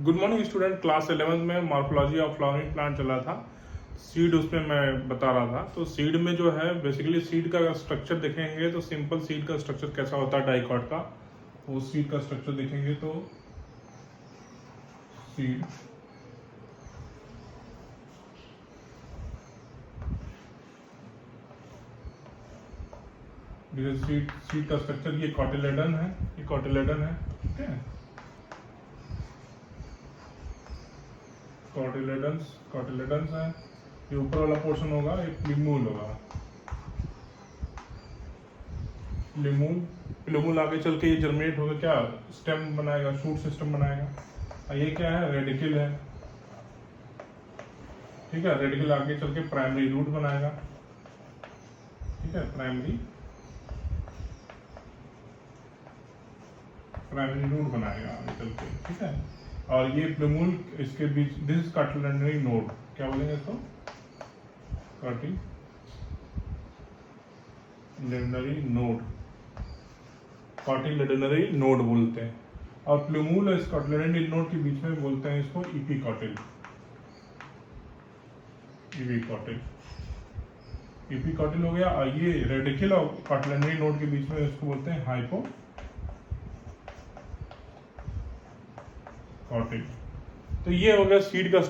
Good morning student. Class 11 में morphology of flowering plant चला था। सीड उसमें मैं बता रहा था। तो सीड में जो है बेसिकली सीड का स्ट्रक्चर देखेंगे तो सिंपल सीड का स्ट्रक्चर कैसा होता है डाइकॉट का, वो सीड का स्ट्रक्चर देखेंगे तो सीड सीड का स्ट्रक्चर ये कॉटिलेडन है, ये कॉटिलेडन है, ठीक है। कॉटिलेडन्स है। ये ऊपर वाला पोर्शन होगा, ये प्लीमूल होगा। प्लीमूल आगे चल के ये जर्मिनेट होगा, क्या स्टेम बनाएगा, शूट सिस्टम बनाएगा। और ये क्या है, रेडिकल है, ठीक है। रेडिकल आगे चल के प्राइमरी रूट बनाएगा, ठीक है। प्राइमरी रूट बनाएगा आगे चल के, ठीक है। और ये प्लीमूल इसके बीच, दिस इज कार्टिलेडनरी नोड, क्या बोलेंगे इसको, कार्टिलेडनरी नोड बोलते हैं। और प्लीमूल और इस कार्टिलेडनरी नोड के बीच में बोलते हैं इसको इपिकॉटिल। इपिकॉटिल हो गया। और ये रेडिकल और कार्टिलेडनरी नोड के बीच में इसको बोलते हैं हाइपोकॉटिल। तो ये हो गया सीड का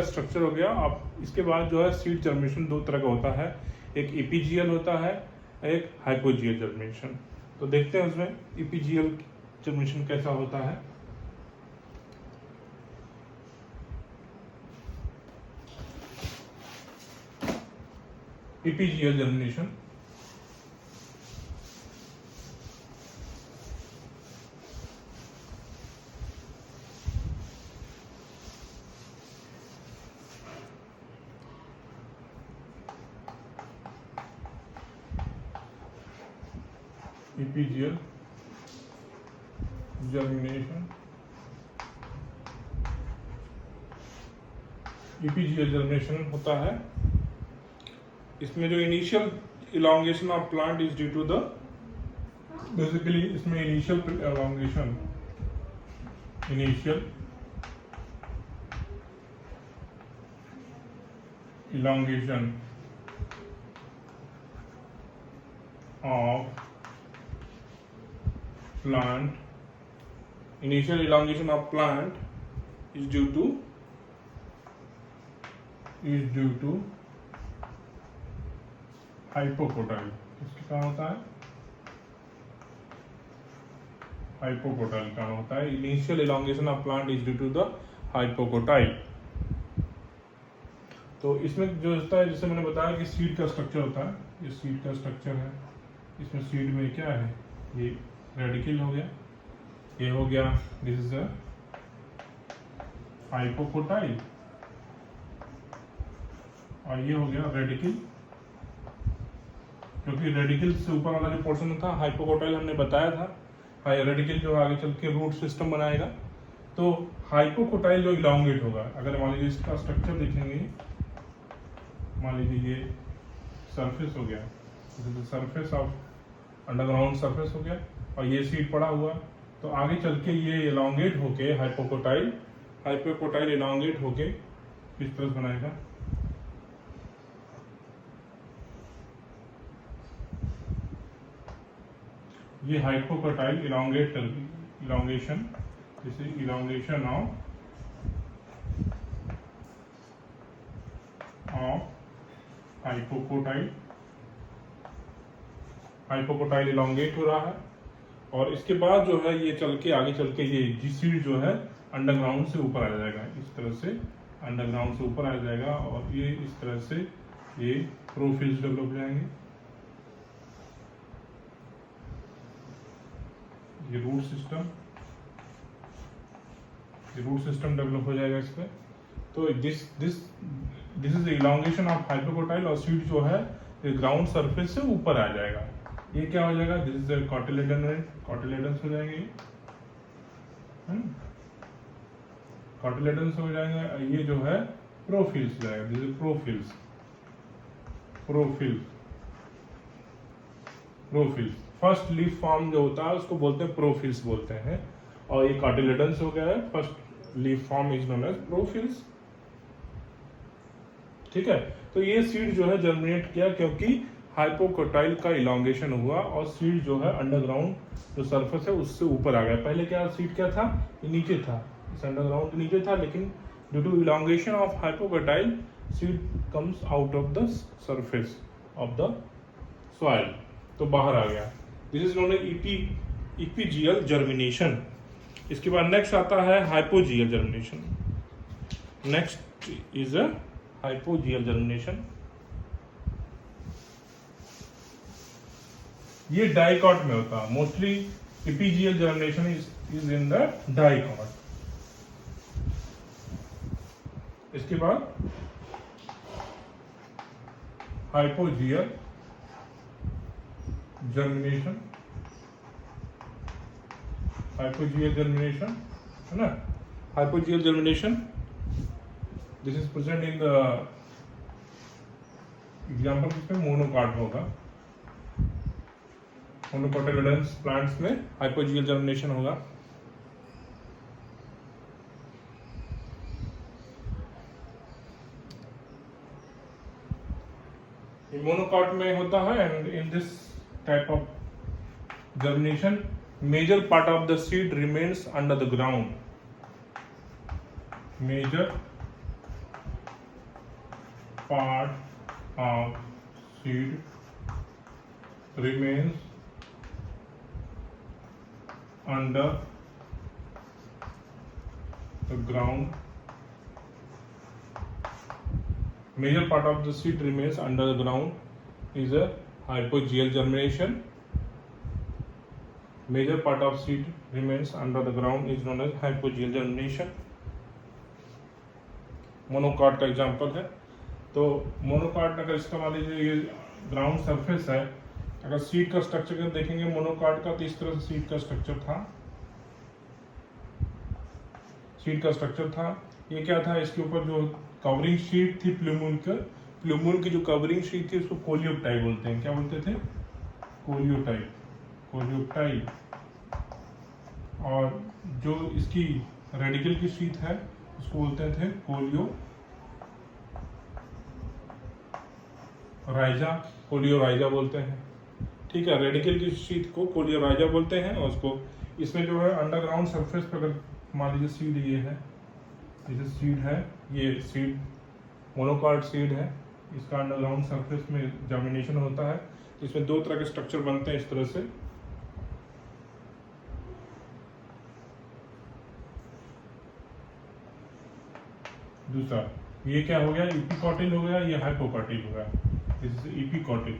स्ट्रक्चर हो गया। अब इसके बाद जो है सीड जर्मिनेशन दो तरह का होता है, एक इपीजियल होता है, एक हाइपोजियल जर्मिनेशन। तो देखते हैं उसमें इपीजियल जर्मिनेशन कैसा होता है। इपीजियल जर्मिनेशन इपीजियल जर्मिनेशन होता है। इसमें जो initial elongation of plant is due to the, basically इसमें initial elongation of plant is due to hypocotyl. इसका काम होता है हाइपोकोटाइल काम होता है। Initial elongation of plant is due to the hypocotyl. तो इसमें जो होता है, जैसे मैंने बताया कि सीड का स्ट्रक्चर होता है, ये सीड का स्ट्रक्चर है। इसमें सीड में क्या है, ये रेडिकल हो गया, ये हो गया, दिस इज अ हाइपोकोटाइल, और ये हो गया रेडिकल। क्योंकि रेडिकल से ऊपर वाला जो पोर्शन था हाइपोकोटाइल हमने बताया था, रेडिकल जो आगे चल के रूट सिस्टम बनाएगा। तो हाइपोकोटाइल जो इलॉन्गेट होगा, अगर मान लीजिए इसका स्ट्रक्चर देखेंगे, मान लीजिए ये सरफेस हो गया, सरफेस ऑफ अंडरग्राउंड सरफेस हो गया, और ये सीड पड़ा हुआ, तो आगे चल के ये इलॉन्गेट होके हाइपोकोटाइल इलॉन्गेट होके किस तरह बनाएगा, ये हाइपोकोटाइल इलॉन्गेशन, जैसे इलॉन्गेशन ऑफ हाइपोकोटाइल इलॉन्गेट हो रहा है। और इसके बाद जो है ये चल के आगे चल के ये सीड जो है अंडरग्राउंड से ऊपर आ जाएगा, इस तरह से अंडरग्राउंड से ऊपर आ जाएगा, और ये इस तरह से ये प्रोफिल्स डेवलप हो जाएंगे, ये रूट सिस्टम डेवलप हो जाएगा इसमें। तो this is elongation of hypocotyl, और सीड जो है ग्राउंड सरफेस से ऊपर आ जाएगा। ये क्या हो जाएगा, दिस इज कॉटिलेडन्स हो जाएंगे, कॉटिलेडन्स हो जाएंगे। ये जो है प्रोफिल्स हो जाएगा, this is prophylls. First leaf form जो होता है उसको बोलते हैं प्रोफिल्स बोलते हैं, और ये कार्टिलेडन्स हो गया है। First leaf form is known as prophylls. ठीक है, तो ये सीड जो है जर्मिनेट किया क्योंकि हाइपोकोटाइल का इलांगेशन हुआ और सीड जो है अंडरग्राउंड जो सरफेस है उससे ऊपर आ गया। पहले क्या सीड क्या था, ये नीचे था, इस अंडरग्राउंड के नीचे था, लेकिन due to elongation of hypocotyl seed comes out of the surface of the soil, तो बाहर आ गया। This is known as epigeal germination. इसके बाद नेक्स्ट आता है hypogeal germination. Next is a hypogeal germination. ये डाइकॉट में होता है mostly. Epigeal germination is in the dicot. इसके बाद हाइपोजियल जर्मिनेशन। हाइपोजियल जर्मिनेशन है ना, hypogeal germination this is present in the example इसमें मोनोकाट होगा। मोनोकोटिलेडन्स प्लांट्स में हाइपोजियल जर्मिनेशन होगा। मोनोकॉट में होता है and in this type of germination major part of the seed remains under the ground. Major part of seed remains under the ground. Major part of the seed remains under the ground is a hypogeal germination. Major part of seed remains under the ground is known as hypogeal germination. Monocot का example है। तो monocot अगर इसका मान लीजिए ये ground surface है, अगर सीड का स्ट्रक्चर देखेंगे मोनोकॉट का, तो इस तरह से सीड का स्ट्रक्चर था। सीड का स्ट्रक्चर था, ये क्या था, इसके ऊपर जो कवरिंग शीट थी प्लूमूल की जो कवरिंग शीट थी उसको कोलियोटाइप बोलते हैं। क्या बोलते थे, कोलियोटाइप। और जो इसकी रेडिकल की शीट है उसको बोलते थे कोलियोराइजा बोलते हैं। ठीक है, रेडिकल की शीट को कोलियोराइजा बोलते हैं। और उसको इसमें जो है अंडरग्राउंड सरफेस पर अगर मान लीजिए सीड ये है, जैसे सीड है, ये सीड मोनोकॉट सीड है, इसका अंडरग्राउंड सरफेस में जर्मिनेशन होता है। इसमें दो तरह के स्ट्रक्चर बनते हैं इस तरह से। दूसरा ये क्या हो गया, इपीकॉटिल हो गया, ये हाइपोकॉटिल हो गया। दिस इज इपीकॉटिल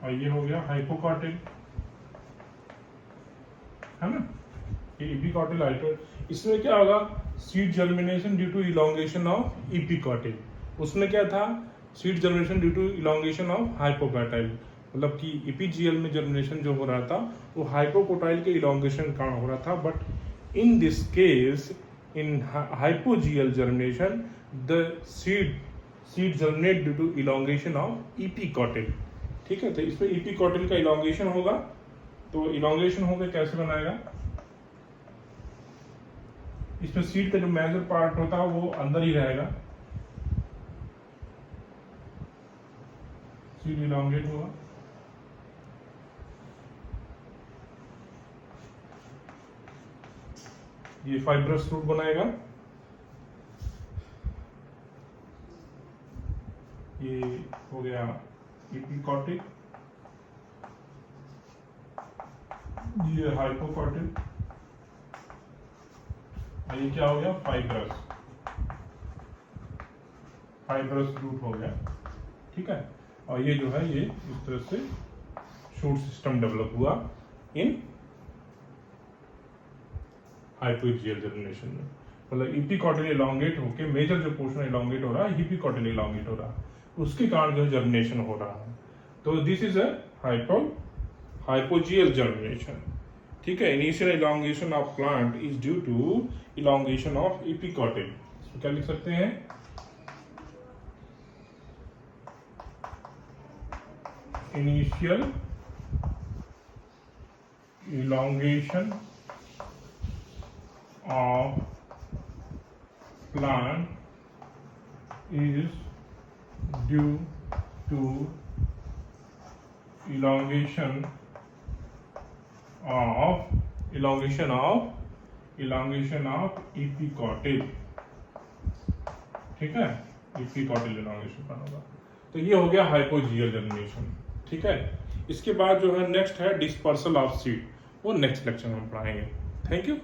और ये हो गया हाइपोकॉटिल, है ना। ये इपीकॉटिल हाइपो, इसमें क्या होगा, seed germination due to elongation of epicotyl. उसमें क्या था, seed germination due to elongation of hypocotyl. मतलब कि इपीजियल में जर्मिनेशन जो हो रहा था वो हाइपोकोटाइल के इलोंगेशन के कारण हो रहा था। But in this case in hypogeal germination the seed germinate due to elongation of epicotyl. ठीक है, तो इसमें इपीकॉटिल का इलोंगेशन होगा। तो इलोंगेशन होगा कैसे बनाएगा, इसमें सीड का जो मेजर पार्ट होता है वो अंदर ही रहेगा, सीड इलोंगेट होगा। ये फाइब्रस रूट बनाएगा, ये हो गया इपीकॉटिल, ये हाइपोकॉटिल, और ये क्या हो गया, फाइब्रस रूट हो गया। ठीक है, और ये जो है ये इस तरह से शूट सिस्टम डेवलप हुआ इन हाइपोजियल जर्मिनेशन में। मतलब इपीकॉटिल इलोंगेट होके मेजर जो पोर्शन इलोंगेट हो रहा है, इपीकॉटिल इलोंगेट हो रहा है, उसके कारण जो जर्मिनेशन हो रहा है। तो this is a hypogeal germination. ठीक है, initial elongation of plant is due to elongation of epicotyl. इसको क्या लिख सकते हैं, initial elongation of plant is due to elongation of epicotyl, ठीक है, epicotyl elongation का होगा। तो ये हो गया हाइपोजियल जर्मिनेशन, ठीक है। इसके बाद जो है नेक्स्ट है डिस्पर्सल ऑफ सीड, वो नेक्स्ट लेक्चर में हम पढ़ाएंगे। Thank you.